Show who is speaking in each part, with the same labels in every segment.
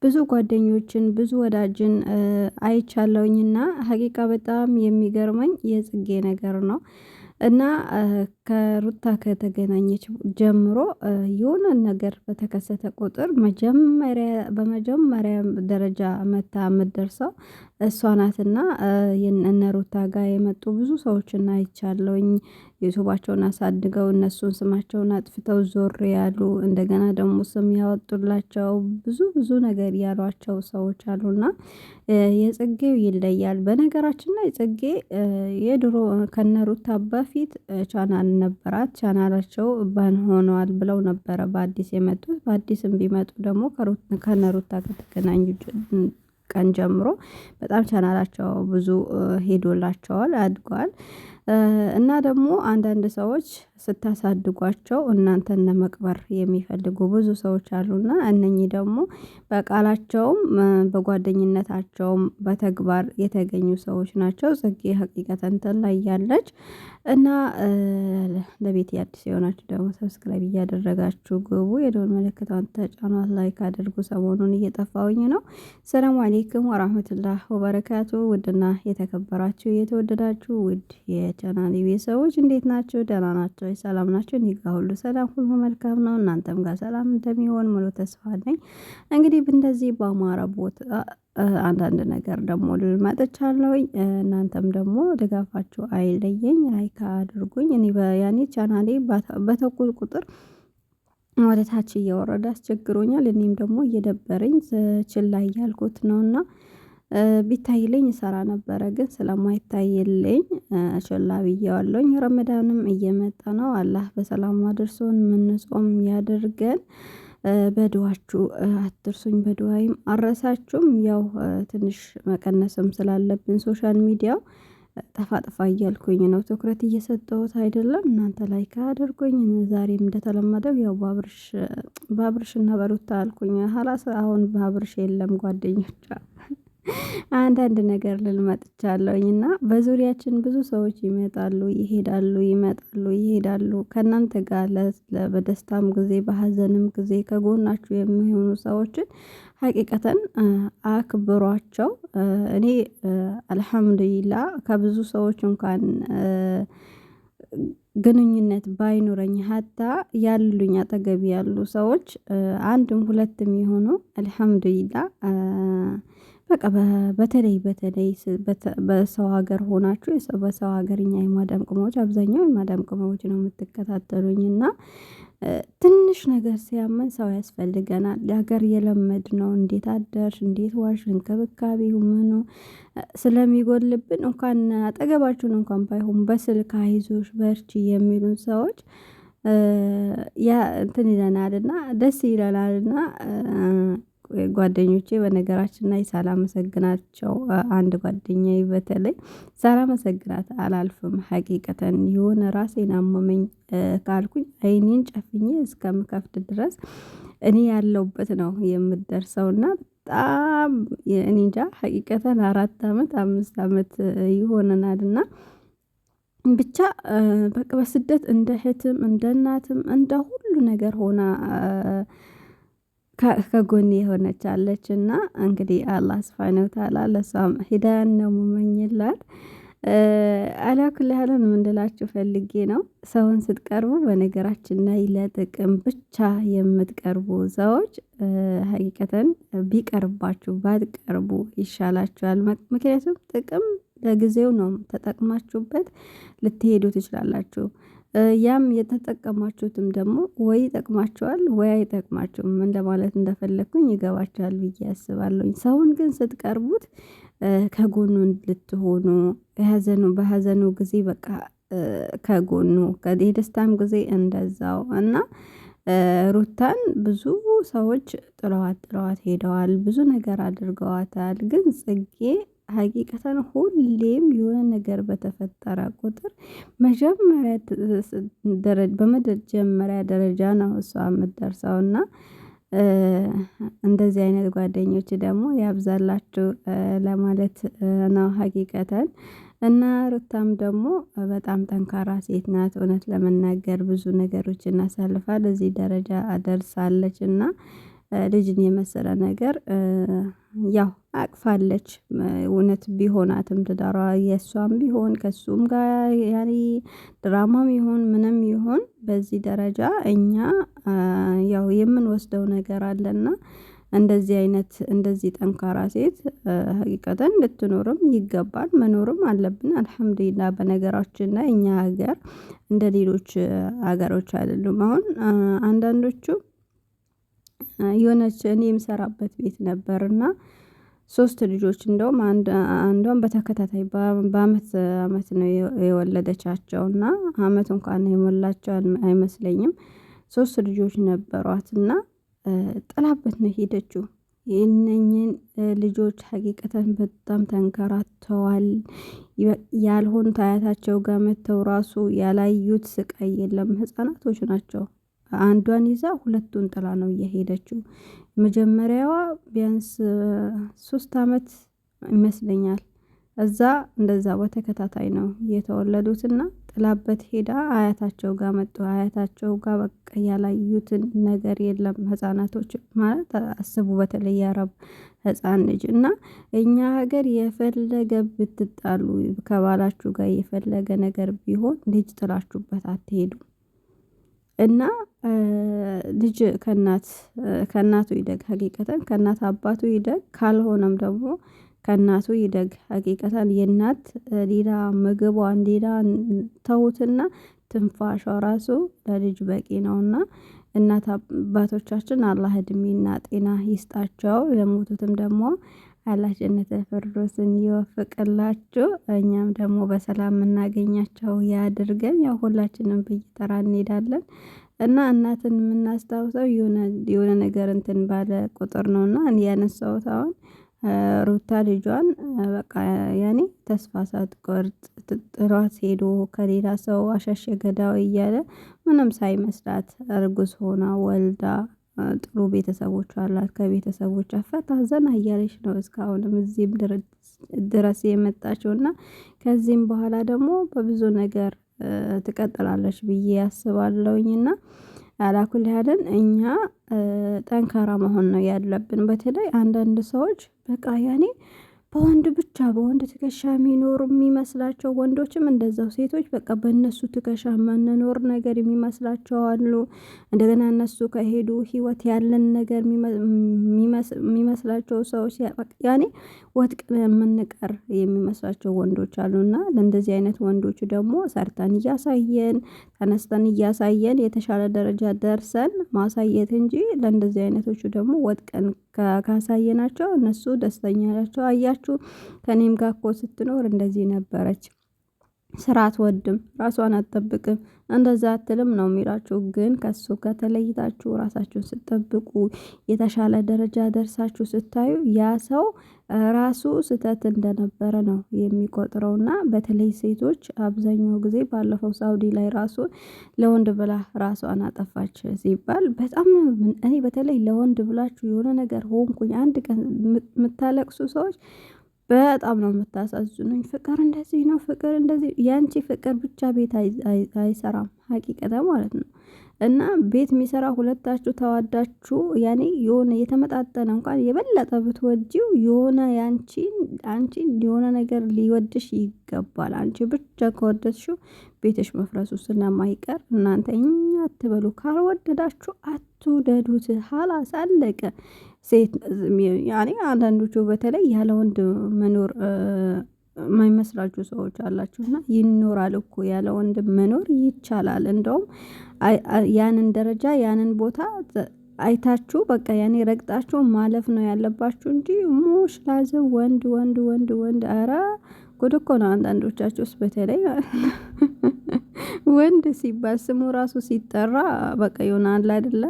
Speaker 1: ብዙ ጓደኞችን ብዙ ወዳጅን አይቻለሁኝና ሀቂቃ በጣም የሚገርመኝ የጽጌ ነገር ነው። እና ከሩታ ከተገናኘች ጀምሮ የሆነ ነገር በተከሰተ ቁጥር በመጀመሪያ ደረጃ መታ የምትደርሰው እሷ ናትና እነ ሩታ ጋር የመጡ ብዙ ሰዎችን አይቻለሁኝ። ዩቲዩባቸውን አሳድገው እነሱን ስማቸውን አጥፍተው ዞር ያሉ እንደገና ደግሞ ስም ያወጡላቸው ብዙ ነገር ያሏቸው ሰዎች አሉና የጽጌው ይለያል። በነገራችን ላይ ጽጌ የድሮ ከነሩታ በፊት ቻናል ነበራት። ቻናላቸው ባን ሆነዋል ብለው ነበረ በአዲስ የመጡት። በአዲስም ቢመጡ ደግሞ ከነሩታ ከተገናኙ ቀን ጀምሮ በጣም ቻናላቸው ብዙ ሄዶላቸዋል አድገዋል። እና ደግሞ አንዳንድ ሰዎች ስታሳድጓቸው እናንተን ለመቅበር የሚፈልጉ ብዙ ሰዎች አሉና እነኚህ ደግሞ በቃላቸውም በጓደኝነታቸውም በተግባር የተገኙ ሰዎች ናቸው። ጽጌ ሀቂቀተን ትለያለች። እና ለቤቴ አዲስ የሆናችሁ ደግሞ ሰብስክራይብ እያደረጋችሁ ግቡ። የደወል ምልክቷን ተጫኗት፣ ላይክ አድርጉ። ሰሞኑን እየጠፋሁኝ ነው። ሰላም አለይኩም ወራህመቱላህ ወበረካቱ። ውድና የተከበራችሁ የተወደዳችሁ ውድ የቻናሌ ቤተሰቦች እንዴት ናቸው? ደህና ናቸው? ሰላም ናቸው? እኔ ጋር ሁሉ ሰላም ሁሉ መልካም ነው። እናንተም ጋር ሰላም እንደሚሆን ሙሉ ተስፋ አለኝ። እንግዲህ እንደዚህ በአማረ ቦታ አንዳንድ ነገር ደግሞ ልመጥቻለሁኝ። እናንተም ደግሞ ድጋፋችሁ አይለየኝ፣ ላይክ አድርጉኝ። እኔ ያኔ ቻናሌ በተኩል ቁጥር ወደ ታች እየወረደ አስቸግሮኛል። እኔም ደግሞ እየደበረኝ ችላ እያልኩት ነውና ቢታይልኝ እሰራ ነበረ፣ ግን ስለማይታይልኝ ችላ ብዬዋለሁኝ። ረመዳንም እየመጣ ነው። አላህ በሰላም አድርሶን ምንጾም ያድርገን። በዱዓችሁ አትርሱኝ፣ በዱዓይም አረሳችሁም። ያው ትንሽ መቀነስም ስላለብን ሶሻል ሚዲያው ጠፋ እያልኩኝ ነው፣ ትኩረት እየሰጠሁት አይደለም። እናንተ ላይክ አድርጉኝ። ዛሬም እንደተለመደው ያው ባብርሽና በሩታ አልኩኝ። ሀላስ አሁን ባብርሽ የለም ጓደኞቿ አንዳንድ ነገር ልል መጥቻለሁኝ። እና በዙሪያችን ብዙ ሰዎች ይመጣሉ ይሄዳሉ፣ ይመጣሉ ይሄዳሉ። ከእናንተ ጋር በደስታም ጊዜ በሀዘንም ጊዜ ከጎናችሁ የሚሆኑ ሰዎችን ሀቂቀተን አክብሯቸው። እኔ አልሐምዱሊላ ከብዙ ሰዎች እንኳን ግንኙነት ባይኖረኝ ሀታ ያሉኝ አጠገብ ያሉ ሰዎች አንድም ሁለትም የሆኑ አልሐምዱሊላ። በቃ በተለይ በሰው ሀገር ሆናችሁ በሰው ሀገርኛ የማዳም ቅመሞች አብዛኛው የማዳም ቅመሞች ነው የምትከታተሉኝ። እና ትንሽ ነገር ሲያመን ሰው ያስፈልገናል። የሀገር የለመድነው እንዴት አደርሽ እንዴት ዋልሽ እንክብካቤው ምኑ ስለሚጎልብን እንኳን አጠገባችሁን እንኳን ባይሆን በስልክ አይዞሽ በርቺ የሚሉን ሰዎች ያ እንትን ይለናልና ደስ ይለናልና። ጓደኞቼ በነገራችን ላይ ሳላመሰግናቸው አንድ ጓደኛዬ በተለይ ሳላመሰግናት አላልፍም። ሀቂቀተን የሆነ ራሴን አመመኝ ካልኩኝ አይኔን ጨፍኜ እስከምከፍት ድረስ እኔ ያለሁበት ነው የምደርሰውና በጣም እኔ እንጃ ሀቂቀተን 4 አመት 5 አመት ይሆነናልና ብቻ በቃ በስደት እንደ እህትም እንደ እናትም እንደ ሁሉ ነገር ሆና ከጎኔ የሆነች አለችና እንግዲህ አላህ ሱብሃነሁ ወተዓላ ለሷም ሂዳያን ነው የምመኝላት። አላኩል ያህልን ምን ልላችሁ ፈልጌ ነው፣ ሰውን ስትቀርቡ በነገራችን ላይ ለጥቅም ብቻ የምትቀርቡ ሰዎች ሀቂቀተን ቢቀርባችሁ ባትቀርቡ ይሻላችኋል። ምክንያቱም ጥቅም ለጊዜው ነው፣ ተጠቅማችሁበት ልትሄዱ ትችላላችሁ። ያም የተጠቀማችሁትም ደግሞ ወይ ይጠቅማችኋል ወይ አይጠቅማችሁም እንደማለት እንደፈለኩኝ ይገባችኋል ብዬ አስባለሁኝ። ሰውን ግን ስትቀርቡት ከጎኑ ልትሆኑ በሀዘኑ ጊዜ በቃ ከጎኑ የደስታም ጊዜ እንደዛው። እና ሩታን ብዙ ሰዎች ጥለዋት ሄደዋል፣ ብዙ ነገር አድርገዋታል። ግን ጽጌ ሀቂቀተን ሁሌም የሆነ ነገር በተፈጠረ ቁጥር በመጀመሪያ ደረጃ ነው እሷ የምትደርሰውና እንደዚህ አይነት ጓደኞች ደግሞ ያብዛላችሁ ለማለት ነው ሀቂቀተን። እና ሩታም ደግሞ በጣም ጠንካራ ሴት ናት። እውነት ለመናገር ብዙ ነገሮችን አሳልፋ ለዚህ ደረጃ ደርሳለች። እና ልጅን የመሰለ ነገር ያው አቅፋለች። እውነት ቢሆናትም ትዳሯ የእሷም ቢሆን ከእሱም ጋር ያኔ ድራማም ይሁን ምንም ይሁን በዚህ ደረጃ እኛ ያው የምንወስደው ነገር አለና እንደዚህ አይነት እንደዚህ ጠንካራ ሴት ሀቂቀተን ልትኖርም ይገባል መኖርም አለብን። አልሀምዱሊላህ በነገራችን ላይ እኛ ሀገር እንደ ሌሎች ሀገሮች አይደሉም። አሁን አንዳንዶቹ የሆነች እኔ የምሰራበት ቤት ነበርና 3 ልጆች እንደውም አንዷም በተከታታይ በአመት አመት ነው የወለደቻቸውና አመት እንኳን የሞላቸው አይመስለኝም። 3 ልጆች ነበሯትና ጥላበት ነው ሄደችው። የእነኚህን ልጆች ሀቂቀተን በጣም ተንከራተዋል። ያልሆኑት አያታቸው ጋር መተው ራሱ ያላዩት ስቃይ የለም። ህፃናቶች ናቸው። አንዷን ይዛ ሁለቱን ጥላ ነው እየሄደችው። መጀመሪያዋ ቢያንስ 3 አመት ይመስለኛል። እዛ እንደዛ በተከታታይ ነው የተወለዱትና ጥላበት ሄዳ አያታቸው ጋር መጡ። አያታቸው ጋር በቃ ያላዩትን ነገር የለም። ህፃናቶች ማለት አስቡ በተለይ የአረብ ህፃን ልጅ እና እኛ ሀገር የፈለገ ብትጣሉ ከባላችሁ ጋር የፈለገ ነገር ቢሆን ልጅ ጥላችሁበት አትሄዱም። እና ልጅ ከእናቱ ይደግ ሀቂቀተን ከእናት አባቱ ይደግ ካልሆነም ደግሞ ከእናቱ ይደግ ሀቂቀተን የእናት ሌላ ምግቧን ሌላ ተውትና ትንፋሿ ራሱ ለልጅ በቂ ነውና እናት አባቶቻችን አላህ እድሜና ጤና ይስጣቸው። የሞቱትም ደግሞ አላህ ጀነተ ፊርደውስን ይወፍቅላችሁ። እኛም ደግሞ በሰላም የምናገኛቸው ያድርገን። ያው ሁላችንም በየተራ እንሄዳለን እና እናትን የምናስታውሰው የሆነ ነገር እንትን ባለ ቁጥር ነውና እኔ ያነሳሁት አሁን ሩታ ልጇን በቃ ያኔ ተስፋ ሳትቆርጥ ጥሏት ሄዶ ከሌላ ሰው አሻሸ ገዳው እያለ ምንም ሳይመስላት እርጉዝ ሆና ወልዳ ጥሩ ቤተሰቦች አላት። ከቤተሰቦቿ ፈታ ዘና እያለች ነው እስካሁንም እዚህም ድረስ የመጣችውና ከዚህም በኋላ ደግሞ በብዙ ነገር ትቀጥላለች ብዬ አስባለሁኝና አላኩል ያለን እኛ ጠንካራ መሆን ነው ያለብን። በተለይ አንዳንድ ሰዎች በቃ ያኔ በወንድ ብቻ በወንድ ትከሻ የሚኖሩ የሚመስላቸው ወንዶችም እንደዛው ሴቶች በቃ በእነሱ ትከሻ ማንኖር ነገር የሚመስላቸው አሉ። እንደገና እነሱ ከሄዱ ህይወት ያለን ነገር የሚመስላቸው ሰዎች ያኔ ወድቀን የምንቀር የሚመስላቸው ወንዶች አሉና ለእንደዚህ አይነት ወንዶች ደግሞ ሰርተን እያሳየን ተነስተን እያሳየን የተሻለ ደረጃ ደርሰን ማሳየት እንጂ ለእንደዚህ አይነቶቹ ደግሞ ወድቀን ካሳየናቸው እነሱ ደስተኛ ናቸው። አያችሁ ከእኔም ጋር እኮ ስትኖር እንደዚህ ነበረች። ስራ አትወድም ራሷን አትጠብቅም እንደዛ አትልም ነው የሚላችሁ። ግን ከሱ ጋር ተለይታችሁ ራሳችሁን ስትጠብቁ የተሻለ ደረጃ ደርሳችሁ ስታዩ ያ ሰው ራሱ ስህተት እንደነበረ ነው የሚቆጥረውና በተለይ ሴቶች አብዛኛው ጊዜ ባለፈው ሳውዲ ላይ ራሱ ለወንድ ብላ ራሷን አጠፋች ሲባል በጣም እኔ በተለይ ለወንድ ብላችሁ የሆነ ነገር ሆንኩኝ አንድ ቀን የምታለቅሱ ሰዎች በጣም ነው የምታሳዝኑኝ። ፍቅር እንደዚህ ነው ፍቅር እንደዚህ ያንቺ ፍቅር ብቻ ቤት አይሰራም ሀቂቀተ ማለት ነው። እና ቤት የሚሰራ ሁለታችሁ ተዋዳችሁ ያኔ የሆነ የተመጣጠነ እንኳን የበለጠ ብትወጂው የሆነ አንቺን የሆነ ነገር ሊወድሽ ይገባል። አንቺ ብቻ ከወደድሽው ቤትሽ መፍረሱ ስለማይቀር እናንተ እኛ አትበሉ። ካልወደዳችሁ አትውደዱት። ሀላስ አለቀ። ሴት ያኔ አንዳንዶቹ በተለይ ያለ ወንድ መኖር የማይመስላችሁ ሰዎች አላችሁና ይኖራል እኮ ያለ ወንድ መኖር ይቻላል። እንደውም ያንን ደረጃ ያንን ቦታ አይታችሁ በቃ ያኔ ረግጣችሁ ማለፍ ነው ያለባችሁ እንጂ ሙሽ ላዘው ወንድ ወንድ ወንድ ወንድ ኧረ ጉድ እኮ ነው። አንዳንዶቻችሁስ በተለይ ወንድ ሲባል ስሙ ራሱ ሲጠራ በቃ ይሆናል አይደለ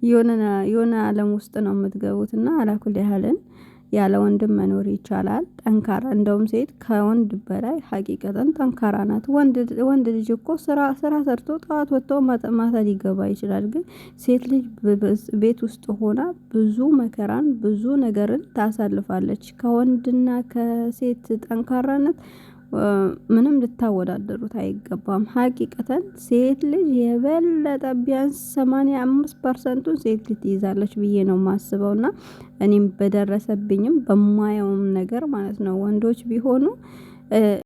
Speaker 1: የሆነ አለም ውስጥ ነው የምትገቡትና አላኩል ያህልን ያለ ወንድም መኖር ይቻላል። ጠንካራ እንደውም ሴት ከወንድ በላይ ሀቂቀተን ጠንካራ ናት። ወንድ ልጅ እኮ ስራ ሰርቶ ጠዋት ወጥቶ ማታ ሊገባ ይችላል። ግን ሴት ልጅ ቤት ውስጥ ሆና ብዙ መከራን ብዙ ነገርን ታሳልፋለች። ከወንድና ከሴት ጠንካራነት ምንም ልታወዳደሩት አይገባም። ሀቂቀተን ሴት ልጅ የበለጠ ቢያንስ 85%ቱን ሴት ልጅ ትይዛለች ብዬ ነው የማስበው። እና እኔም በደረሰብኝም በማየውም ነገር ማለት ነው ወንዶች ቢሆኑ